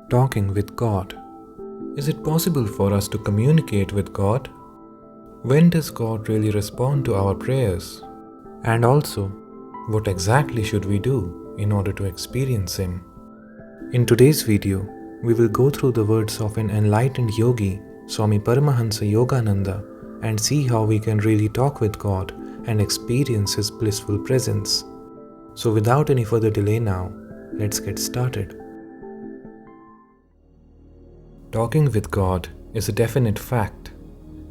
Talking with God. Is it possible for us to communicate with God? When does God really respond to our prayers? And also, what exactly should we do in order to experience Him? In today's video, we will go through the words of an enlightened yogi, Swami Paramahansa Yogananda, and see how we can really talk with God and experience His blissful presence. So without any further delay now, let's get started. Talking with God is a definite fact.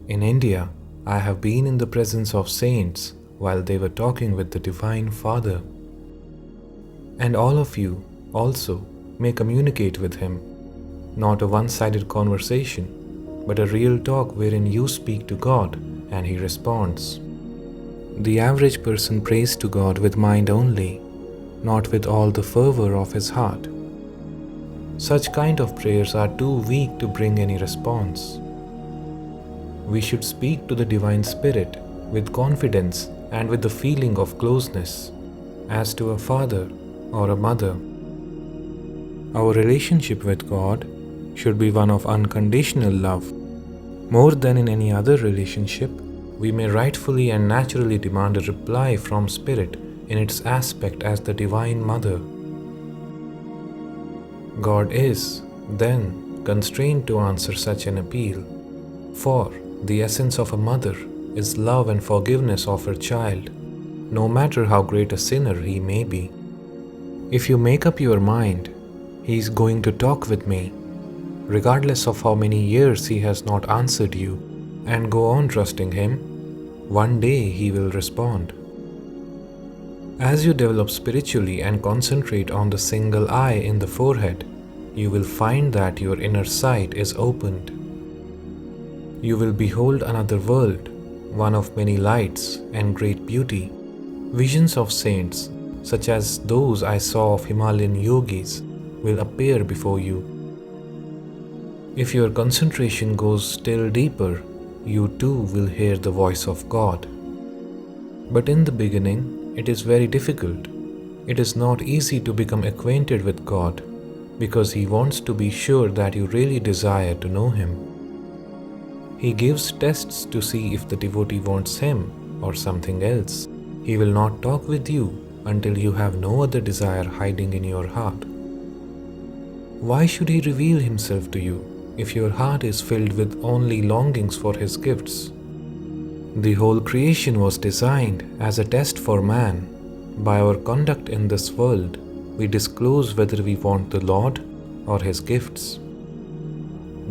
In India, I have been in the presence of saints while they were talking with the Divine Father. And all of you also may communicate with Him. Not a one-sided conversation, but a real talk wherein you speak to God and He responds. The average person prays to God with mind only, not with all the fervor of his heart. Such kind of prayers are too weak to bring any response. We should speak to the Divine Spirit with confidence and with the feeling of closeness, as to a father or a mother. Our relationship with God should be one of unconditional love. More than in any other relationship, we may rightfully and naturally demand a reply from Spirit in its aspect as the Divine Mother. God is, then, constrained to answer such an appeal, for the essence of a mother is love and forgiveness of her child, no matter how great a sinner he may be. If you make up your mind, He is going to talk with me, regardless of how many years He has not answered you, and go on trusting Him, one day He will respond. As you develop spiritually and concentrate on the single eye in the forehead, you will find that your inner sight is opened. You will behold another world, one of many lights and great beauty. Visions of saints, such as those I saw of Himalayan yogis, will appear before you. If your concentration goes still deeper, you too will hear the voice of God. But in the beginning, it is very difficult. It is not easy to become acquainted with God, because He wants to be sure that you really desire to know Him. He gives tests to see if the devotee wants Him or something else. He will not talk with you until you have no other desire hiding in your heart. Why should He reveal Himself to you if your heart is filled with only longings for His gifts? The whole creation was designed as a test for man. By our conduct in this world, we disclose whether we want the Lord or His gifts.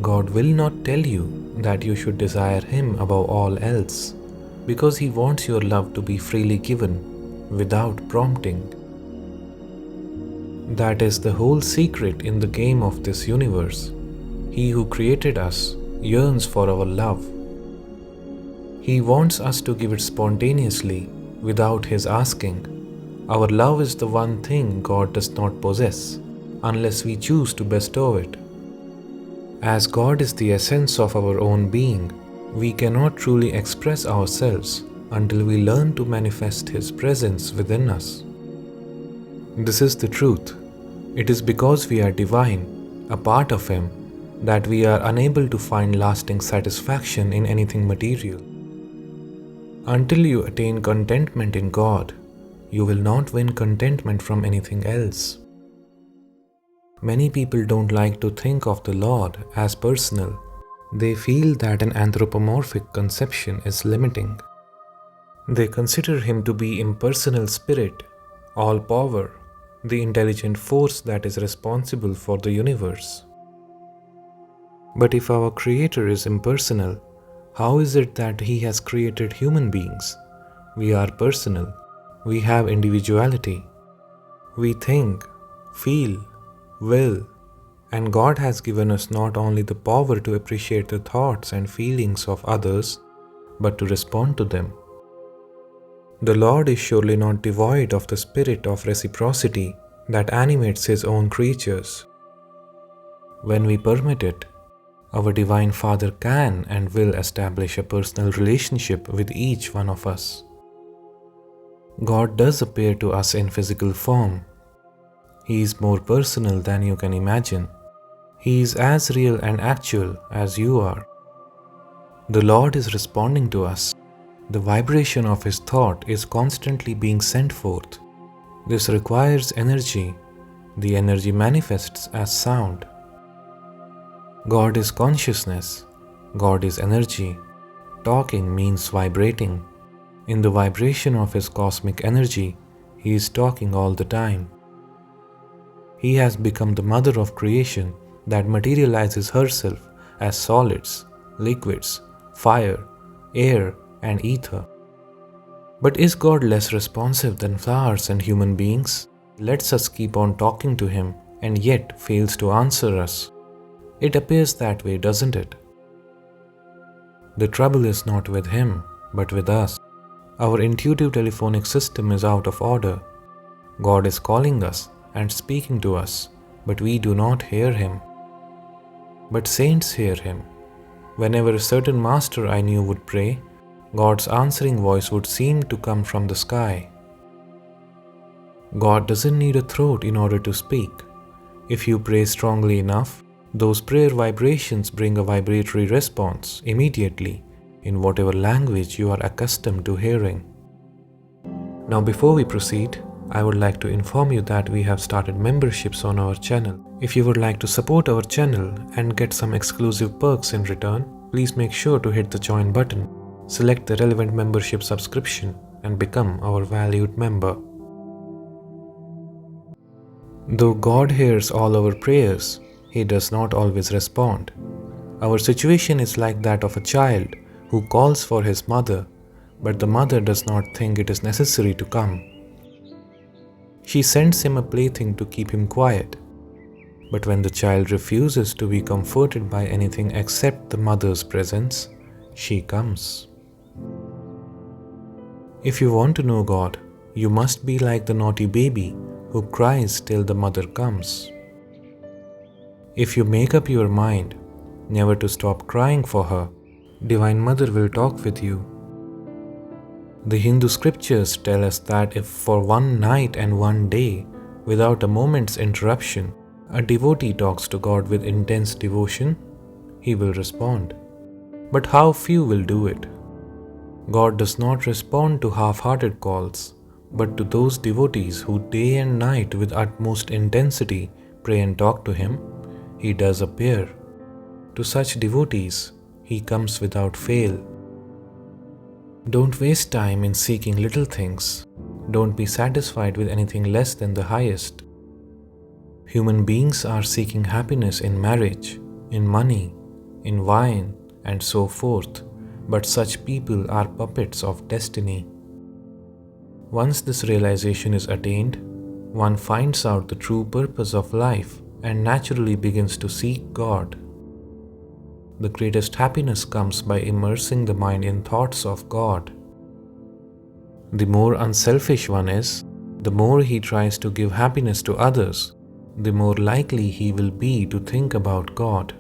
God will not tell you that you should desire Him above all else, because He wants your love to be freely given, without prompting. That is the whole secret in the game of this universe. He who created us yearns for our love. He wants us to give it spontaneously, without His asking. Our love is the one thing God does not possess, unless we choose to bestow it. As God is the essence of our own being, we cannot truly express ourselves until we learn to manifest His presence within us. This is the truth. It is because we are divine, a part of Him, that we are unable to find lasting satisfaction in anything material. Until you attain contentment in God, you will not win contentment from anything else. Many people don't like to think of the Lord as personal. They feel that an anthropomorphic conception is limiting. They consider Him to be impersonal spirit, all power, the intelligent force that is responsible for the universe. But if our Creator is impersonal, how is it that He has created human beings? We are personal. We have individuality. We think, feel, will, and God has given us not only the power to appreciate the thoughts and feelings of others, but to respond to them. The Lord is surely not devoid of the spirit of reciprocity that animates His own creatures. When we permit it, our Divine Father can and will establish a personal relationship with each one of us. God does appear to us in physical form. He is more personal than you can imagine. He is as real and actual as you are. The Lord is responding to us. The vibration of His thought is constantly being sent forth. This requires energy. The energy manifests as sound. God is consciousness. God is energy. Talking means vibrating. In the vibration of His cosmic energy, He is talking all the time. He has become the mother of creation that materializes herself as solids, liquids, fire, air, and ether. But is God less responsive than flowers and human beings? Lets us keep on talking to Him and yet fails to answer us. It appears that way, doesn't it? The trouble is not with Him, but with us. Our intuitive telephonic system is out of order. God is calling us and speaking to us, but we do not hear Him. But saints hear Him. Whenever a certain master I knew would pray, God's answering voice would seem to come from the sky. God doesn't need a throat in order to speak. If you pray strongly enough, those prayer vibrations bring a vibratory response immediately in whatever language you are accustomed to hearing. Now, before we proceed, I would like to inform you that we have started memberships on our channel. If you would like to support our channel and get some exclusive perks in return, please make sure to hit the join button, select the relevant membership subscription, and become our valued member. Though God hears all our prayers, He does not always respond. Our situation is like that of a child who calls for his mother, but the mother does not think it is necessary to come. She sends him a plaything to keep him quiet, but when the child refuses to be comforted by anything except the mother's presence, she comes. If you want to know God, you must be like the naughty baby who cries till the mother comes. If you make up your mind never to stop crying for her, Divine Mother will talk with you. The Hindu scriptures tell us that if for one night and one day, without a moment's interruption, a devotee talks to God with intense devotion, He will respond. But how few will do it? God does not respond to half-hearted calls, but to those devotees who day and night with utmost intensity pray and talk to Him, He does appear. To such devotees, He comes without fail. Don't waste time in seeking little things. Don't be satisfied with anything less than the highest. Human beings are seeking happiness in marriage, in money, in wine, and so forth, but such people are puppets of destiny. Once this realization is attained, one finds out the true purpose of life and naturally begins to seek God. The greatest happiness comes by immersing the mind in thoughts of God. The more unselfish one is, the more he tries to give happiness to others, the more likely he will be to think about God.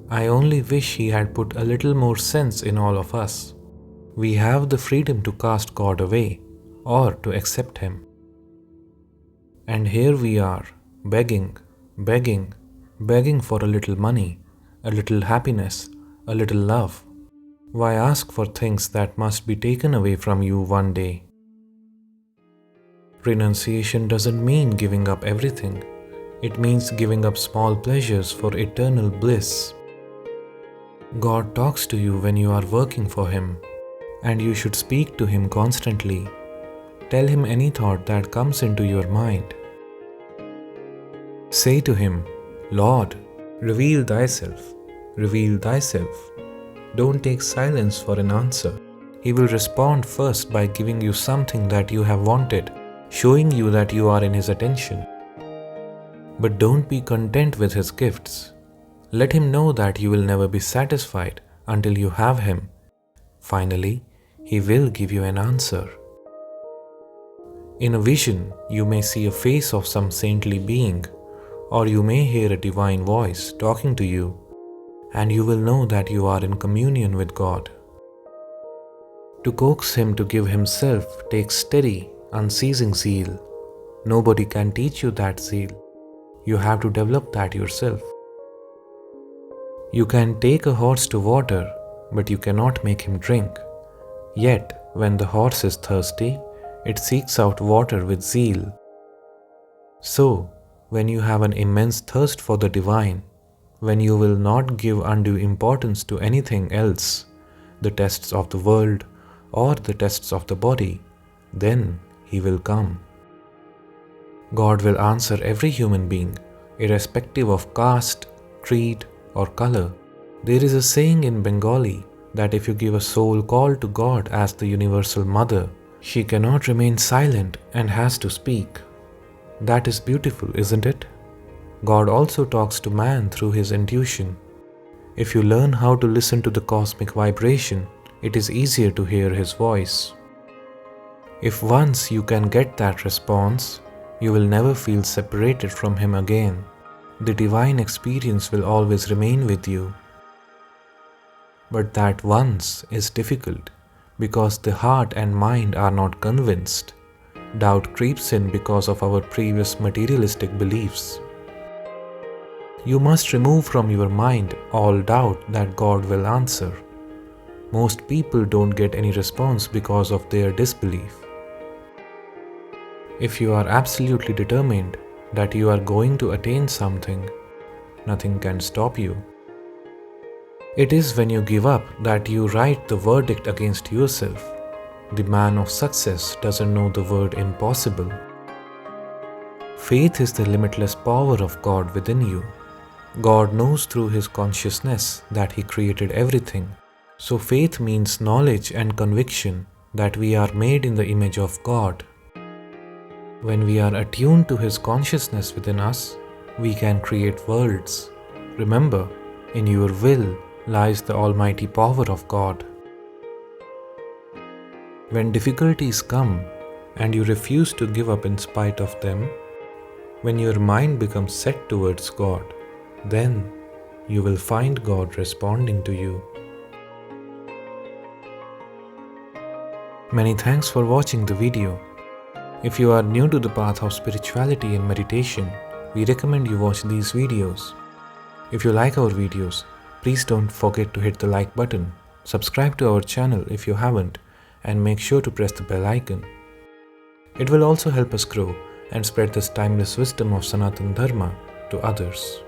I only wish He had put a little more sense in all of us. We have the freedom to cast God away or to accept Him. And here we are, begging for a little money, a little happiness, a little love. Why ask for things that must be taken away from you one day? Renunciation doesn't mean giving up everything. It means giving up small pleasures for eternal bliss. God talks to you when you are working for Him, and you should speak to Him constantly. Tell Him any thought that comes into your mind. Say to Him, Lord, reveal Thyself, reveal Thyself. Don't take silence for an answer. He will respond first by giving you something that you have wanted, showing you that you are in His attention. But don't be content with His gifts. Let Him know that you will never be satisfied until you have Him. Finally, He will give you an answer. In a vision, you may see a face of some saintly being, or you may hear a divine voice talking to you, and you will know that you are in communion with God. To coax Him to give Himself takes steady, unceasing zeal. Nobody can teach you that zeal. You have to develop that yourself. You can take a horse to water, but you cannot make him drink. Yet, when the horse is thirsty, it seeks out water with zeal. So, when you have an immense thirst for the divine, when you will not give undue importance to anything else, the tests of the world or the tests of the body, then He will come. God will answer every human being, irrespective of caste, creed, or color. There is a saying in Bengali that if you give a soul call to God as the universal mother, she cannot remain silent and has to speak. That is beautiful, isn't it? God also talks to man through his intuition. If you learn how to listen to the cosmic vibration, it is easier to hear his voice. If once you can get that response, you will never feel separated from him again. The divine experience will always remain with you. But that once is difficult because the heart and mind are not convinced. Doubt creeps in because of our previous materialistic beliefs. You must remove from your mind all doubt that God will answer. Most people don't get any response because of their disbelief. If you are absolutely determined that you are going to attain something, nothing can stop you. It is when you give up that you write the verdict against yourself. The man of success doesn't know the word impossible. Faith is the limitless power of God within you. God knows through His consciousness that He created everything. So faith means knowledge and conviction that we are made in the image of God. When we are attuned to His consciousness within us, we can create worlds. Remember, in your will lies the almighty power of God. When difficulties come and you refuse to give up in spite of them, when your mind becomes set towards God, then you will find God responding to you. Many thanks for watching the video. If you are new to the path of spirituality and meditation, we recommend you watch these videos. If you like our videos, please don't forget to hit the like button, subscribe to our channel if you haven't, and make sure to press the bell icon. It will also help us grow and spread this timeless wisdom of Sanatana Dharma to others.